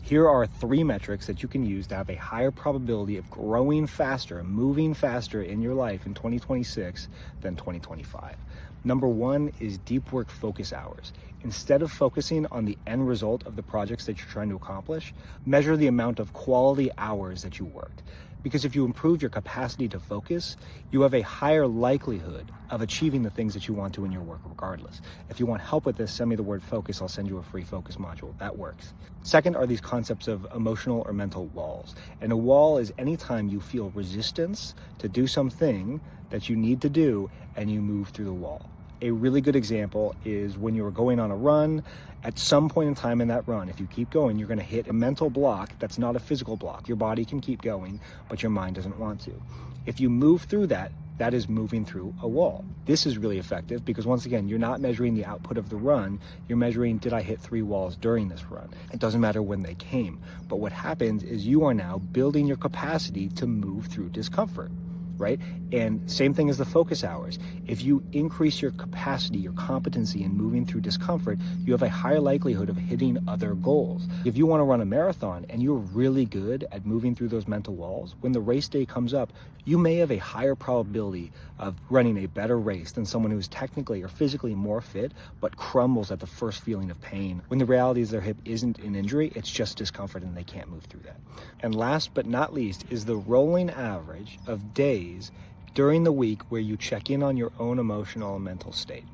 Here are 3 metrics that you can use to have a higher probability of growing faster, moving faster in your life in 2026 than 2025. Number 1 is deep work focus hours. Instead of focusing on the end result of the projects that you're trying to accomplish, measure the amount of quality hours that you worked. Because if you improve your capacity to focus, you have a higher likelihood of achieving the things that you want to in your work regardless. If you want help with this, send me the word focus. I'll send you a free focus module. That works. Second are these concepts of emotional or mental walls. And a wall is anytime you feel resistance to do something that you need to do and you move through the wall. A really good example is when you were going on a run. At some point in time in that run, if you keep going, you're going to hit a mental block that's not a physical block. Your body can keep going, but your mind doesn't want to. If you move through that, that is moving through a wall. This is really effective because once again, you're not measuring the output of the run. You're measuring, did I hit 3 walls during this run? It doesn't matter when they came. But what happens is you are now building your capacity to move through discomfort. Right? And same thing as the focus hours. If you increase your capacity, your competency in moving through discomfort, you have a higher likelihood of hitting other goals. If you want to run a marathon and you're really good at moving through those mental walls, when the race day comes up, you may have a higher probability of running a better race than someone who's technically or physically more fit, but crumbles at the first feeling of pain. When the reality is their hip isn't an injury, it's just discomfort and they can't move through that. And last but not least is the rolling average of days during the week where you check in on your own emotional and mental state.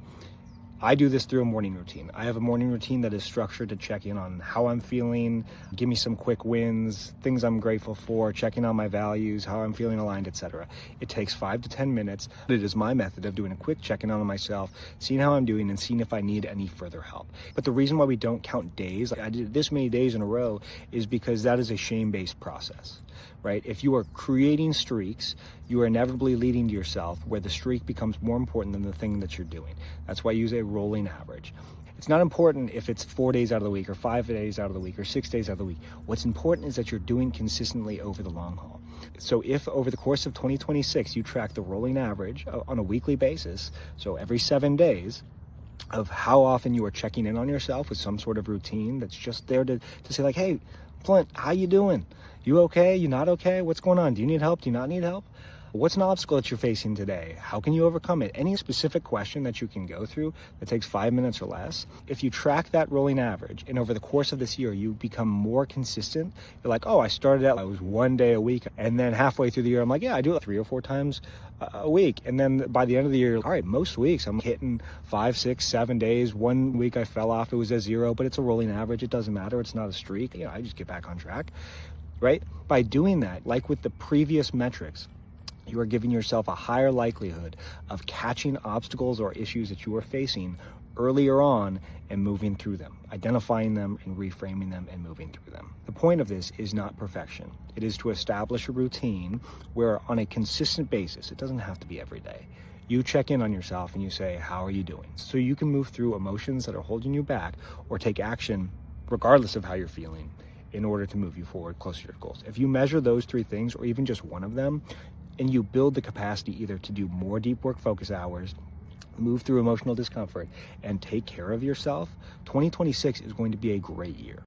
I do this through a morning routine. I have a morning routine that is structured to check in on how I'm feeling, give me some quick wins, things I'm grateful for, checking on my values, how I'm feeling aligned, etc. It takes 5 to 10 minutes. It is my method of doing a quick check-in on myself, seeing how I'm doing and seeing if I need any further help. But the reason why we don't count days, like I did this many days in a row, is because that is a shame-based process. Right? If you are creating streaks, you are inevitably leading to yourself where the streak becomes more important than the thing that you're doing. That's why I use a rolling average. It's not important if it's 4 days out of the week or 5 days out of the week or 6 days out of the week. What's important is that you're doing consistently over the long haul. So if over the course of 2026, you track the rolling average on a weekly basis, so every 7 days, of how often you are checking in on yourself with some sort of routine that's just there to say like, hey, Flint, how you doing? You okay? You not okay? What's going on? Do you need help? Do you not need help? What's an obstacle that you're facing today? How can you overcome it? Any specific question that you can go through that takes 5 minutes or less. If you track that rolling average and over the course of this year, you become more consistent. You're like, oh, I started out, I was 1 day a week. And then halfway through the year, I'm like, yeah, I do it 3 or 4 times a week. And then by the end of the year, all right, most weeks I'm hitting 5, 6, 7 days. 1 week I fell off, it was a 0, but it's a rolling average. It doesn't matter. It's not a streak. I just get back on track, right? By doing that, like with the previous metrics, you are giving yourself a higher likelihood of catching obstacles or issues that you are facing earlier on and moving through them, identifying them and reframing them and moving through them. The point of this is not perfection. It is to establish a routine where on a consistent basis, it doesn't have to be every day, you check in on yourself and you say, how are you doing? So you can move through emotions that are holding you back or take action regardless of how you're feeling in order to move you forward closer to your goals. If you measure those 3 things or even just one of them, and you build the capacity either to do more deep work focus hours, move through emotional discomfort, and take care of yourself, 2026 is going to be a great year.